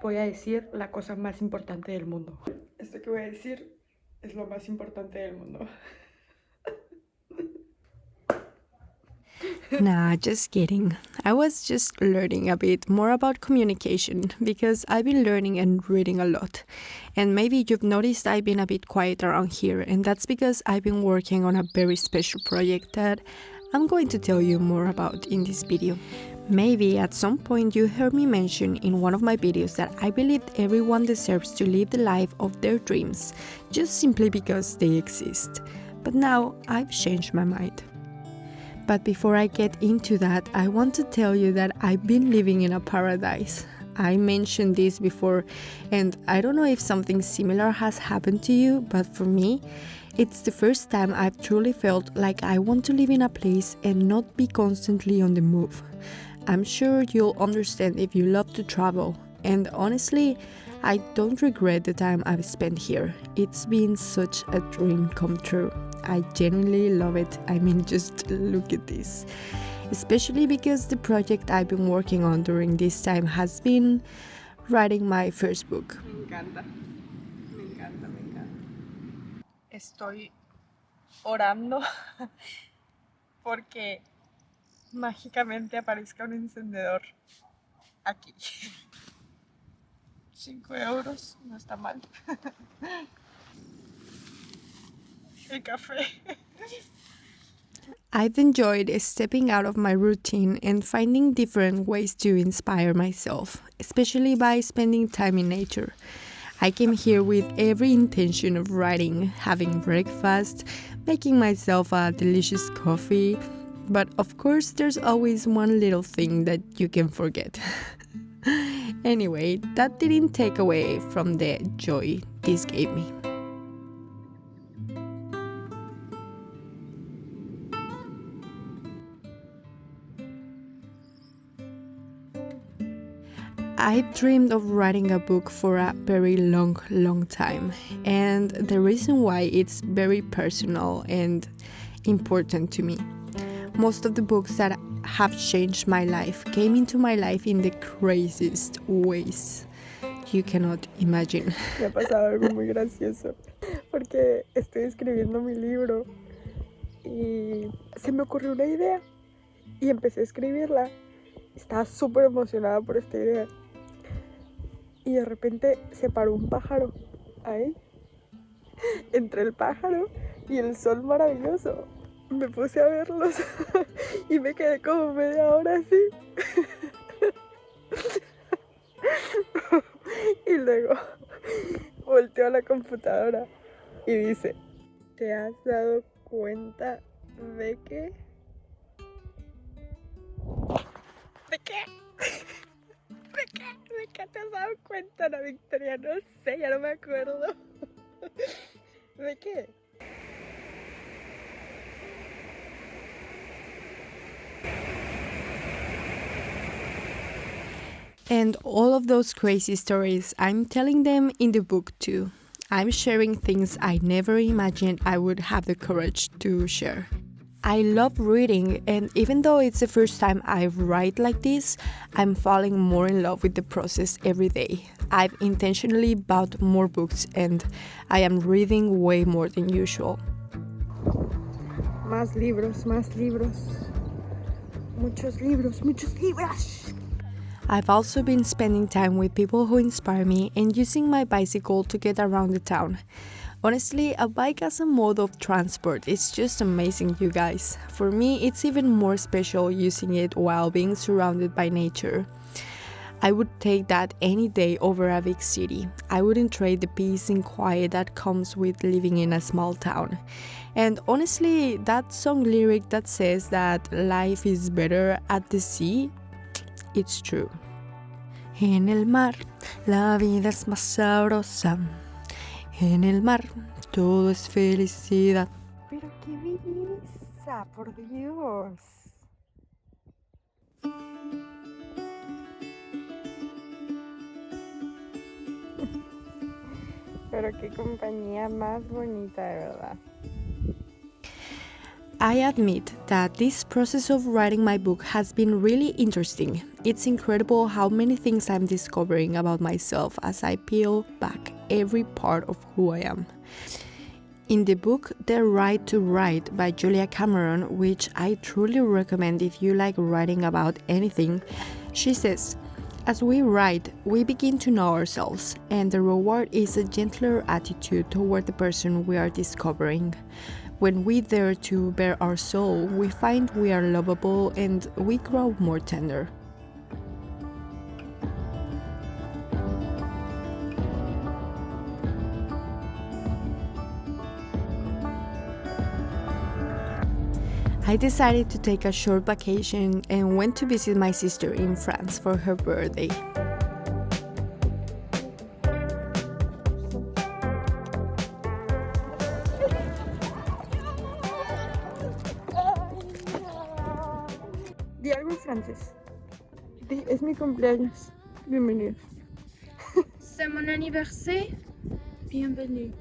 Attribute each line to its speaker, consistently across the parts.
Speaker 1: Voy a decir la cosa más importante del mundo. Esto que voy a decir es lo más importante del mundo.
Speaker 2: Nah, just kidding. I was just learning a bit more about communication because I've been learning and reading a lot. And maybe you've noticed I've been a bit quiet around here, and that's because I've been working on a very special project that I'm going to tell you more about in this video. Maybe at some point you heard me mention in one of my videos that I believe everyone deserves to live the life of their dreams, just simply because they exist. But now I've changed my mind. But before I get into that, I want to tell you that I've been living in a paradise. I mentioned this before, and I don't know if something similar has happened to you, but for me, it's the first time I've truly felt like I want to live in a place and not be constantly on the move. I'm sure you'll understand if you love to travel, and honestly, I don't regret the time I've spent here. It's been such a dream come true. I genuinely love it. I mean, just look at this. Especially because the project I've been working on during this time has been writing my first book.
Speaker 1: Me encanta, me encanta, me encanta. Estoy orando porque mágicamente aparezca un encendedor aquí. 5 euros, no está mal. El café.
Speaker 2: I've enjoyed stepping out of my routine and finding different ways to inspire myself, especially by spending time in nature. I came here with every intention of writing, having breakfast, making myself a delicious coffee, but of course there's always one little thing that you can forget. Anyway, that didn't take away from the joy this gave me. I dreamed of writing a book for a very long time, and the reason why it's very personal and important to me. Most of the books that have changed my life came into my life in the craziest ways you cannot imagine.
Speaker 1: Me ha pasado algo muy gracioso porque estoy escribiendo mi libro y se me ocurrió una idea y empecé a escribirla. Estaba súper emocionada por esta idea y de repente se paró un pájaro ahí, entre el pájaro y el sol maravilloso. Me puse a verlos y me quedé como media hora así. Y luego volteo a la computadora y dice: ¿te has dado cuenta de qué? ¿De qué? ¿De qué? ¿De qué te has dado cuenta, Ana Victoria? No sé, ya no me acuerdo. ¿De qué?
Speaker 2: And all of those crazy stories, I'm telling them in the book too. I'm sharing things I never imagined I would have the courage to share. I love reading, and even though it's the first time I write like this, I'm falling more in love with the process every day. I've intentionally bought more books, and I am reading way more than usual.
Speaker 1: Más libros, más libros. Muchos libros, muchos libros.
Speaker 2: I've also been spending time with people who inspire me and using my bicycle to get around the town. Honestly, a bike as a mode of transport is just amazing, you guys. For me, it's even more special using it while being surrounded by nature. I would take that any day over a big city. I wouldn't trade the peace and quiet that comes with living in a small town. And honestly, that song lyric that says that life is better at the sea, it's true. En el mar, la vida es más sabrosa. En el mar, todo es felicidad.
Speaker 1: Pero qué belleza, por Dios. Pero qué compañía más bonita, de verdad.
Speaker 2: I admit that this process of writing my book has been really interesting. It's incredible how many things I'm discovering about myself as I peel back every part of who I am. In the book The Right to Write by Julia Cameron, which I truly recommend if you like writing about anything, she says, "As we write, we begin to know ourselves, and the reward is a gentler attitude toward the person we are discovering. When we dare to bare our soul, we find we are lovable and we grow more tender." I decided to take a short vacation and went to visit my sister in France for her birthday.
Speaker 1: Di algo en francés. Es mi cumpleaños. Bienvenidos.
Speaker 3: C'est mon anniversaire. Bienvenue.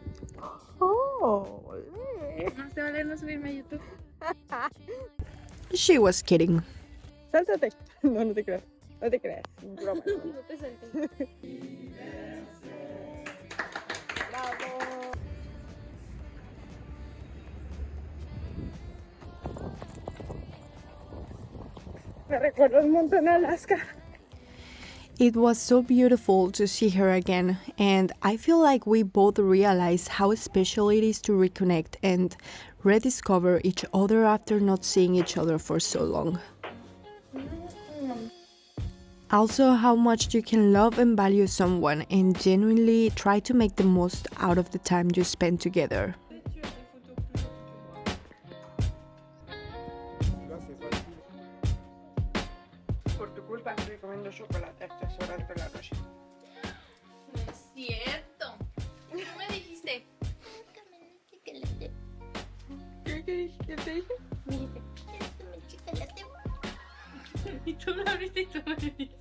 Speaker 1: Oh, olé.
Speaker 3: Más te vale no subirme a YouTube.
Speaker 2: She was kidding.
Speaker 1: Sáltate. No, no te creas. No te creas. Broma.
Speaker 3: No te saltes.
Speaker 1: Bravo. Me recuerda un montón a Alaska.
Speaker 2: It was so beautiful to see her again, and I feel like we both realized how special it is to reconnect and rediscover each other after not seeing each other for so long. Also, how much you can love and value someone and genuinely try to make the most out of the time you spend together.
Speaker 1: Por tu culpa estoy comiendo chocolate a estas horas de la noche.
Speaker 3: No es cierto. ¿Qué me dijiste?
Speaker 1: ¿Qué dije? ¿Qué te dije?
Speaker 3: Me dijiste, ¿quieres comer chocolate? Y tú lo abriste y tú me dijiste.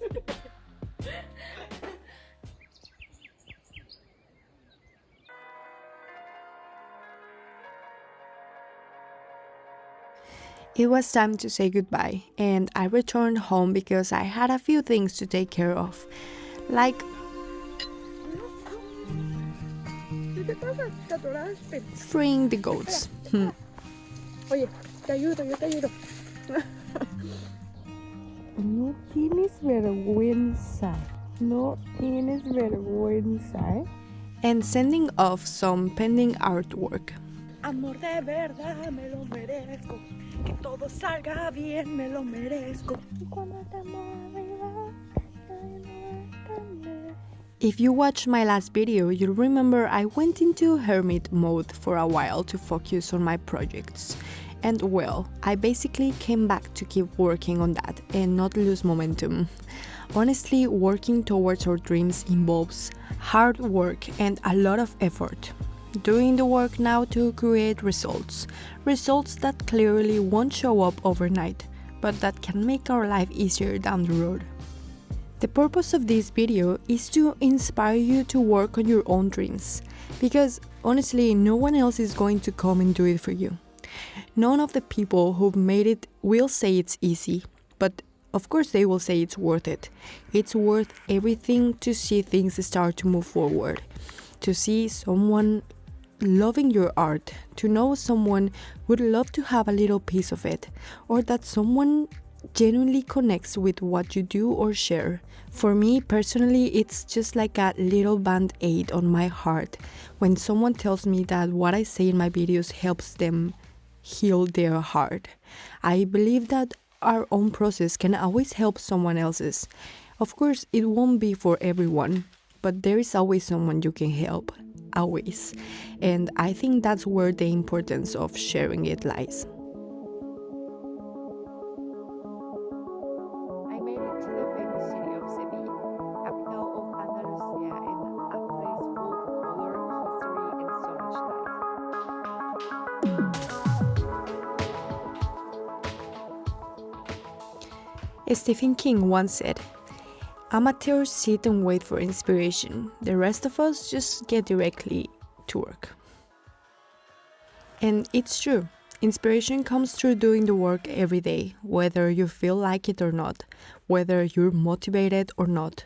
Speaker 2: It was time to say goodbye, and I returned home because I had a few things to take care of, like
Speaker 1: ¿Qué te pasa? Te atoraste.
Speaker 2: freeing the goats.
Speaker 1: Oye, te ayudo, yo te ayudo. No tienes vergüenza. No tienes vergüenza, ¿eh?
Speaker 2: And sending off some pending artwork.
Speaker 1: Amor de verdad, me lo merezco. Que todo salga bien, me lo merezco. Y cuando te mueva,
Speaker 2: If you watched my last video, you'll remember I went into hermit mode for a while to focus on my projects. And well, I basically came back to keep working on that and not lose momentum. Honestly, working towards our dreams involves hard work and a lot of effort. Doing the work now to create results that clearly won't show up overnight, but that can make our life easier down the road. The purpose of this video is to inspire you to work on your own dreams, because honestly, no one else is going to come and do it for you. None of the people who've made it will say it's easy, but of course they will say it's worth it. It's worth everything to see things start to move forward, to see someone loving your art, to know someone would love to have a little piece of it, or that someone genuinely connects with what you do or share. For me personally, it's just like a little band-aid on my heart when someone tells me that what I say in my videos helps them heal their heart. I believe that our own process can always help someone else's. Of course, it won't be for everyone, but there is always someone you can help. Always. And I think that's where the importance of sharing it lies. I made it to the famous city of Seville, capital of Andalusia, and a place full of color, history, and so much life. Stephen King once said, "Amateurs sit and wait for inspiration. The rest of us just get directly to work." And it's true. Inspiration comes through doing the work every day, whether you feel like it or not, whether you're motivated or not.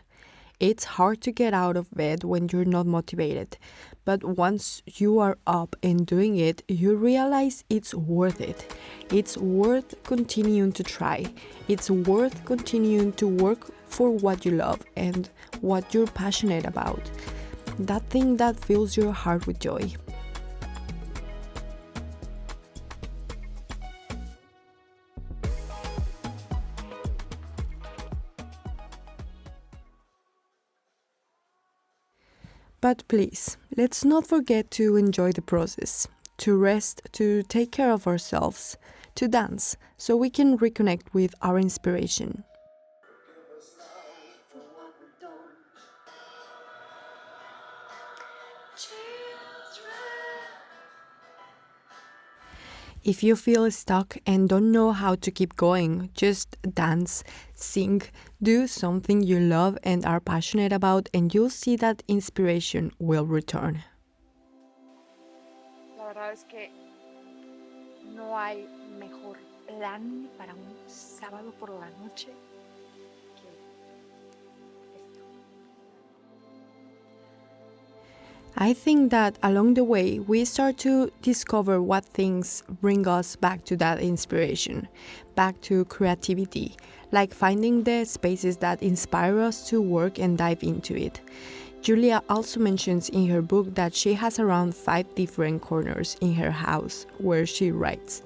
Speaker 2: It's hard to get out of bed when you're not motivated, but once you are up and doing it, you realize it's worth it. It's worth continuing to try. It's worth continuing to work for what you love and what you're passionate about. That thing that fills your heart with joy. But please, let's not forget to enjoy the process, to rest, to take care of ourselves, to dance, so we can reconnect with our inspiration. If you feel stuck and don't know how to keep going, just dance, sing, do something you love and are passionate about, and you'll see that inspiration will return.
Speaker 1: La verdad es que no hay mejor plan para un sábado por la noche que esto.
Speaker 2: I think that along the way, we start to discover what things bring us back to that inspiration, back to creativity, like finding the spaces that inspire us to work and dive into it. Julia also mentions in her book that she has around 5 different corners in her house where she writes.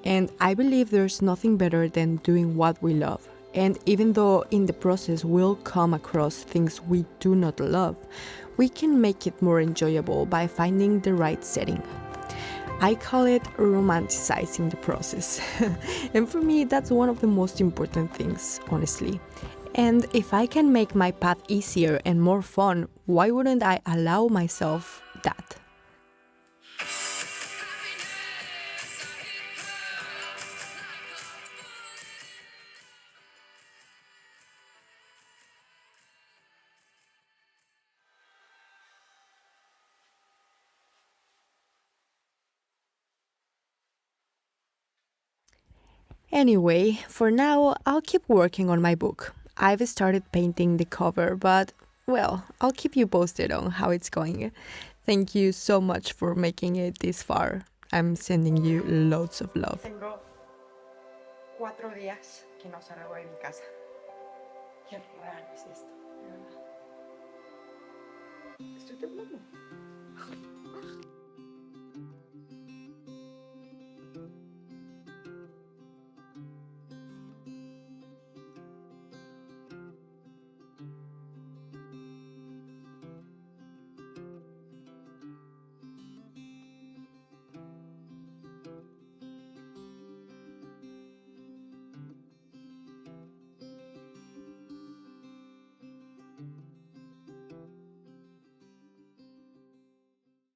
Speaker 2: And I believe there's nothing better than doing what we love. And even though in the process we'll come across things we do not love, we can make it more enjoyable by finding the right setting. I call it romanticizing the process. And for me, that's one of the most important things, honestly. And if I can make my path easier and more fun, why wouldn't I allow myself that? Anyway, for now, I'll keep working on my book. I've started painting the cover, but, well, I'll keep you posted on how it's going. Thank you so much for making it this far. I'm sending you loads of love.
Speaker 1: Tengo 4 días que no salgo de mi casa. Qué raro es esto, de verdad. Estoy temblando.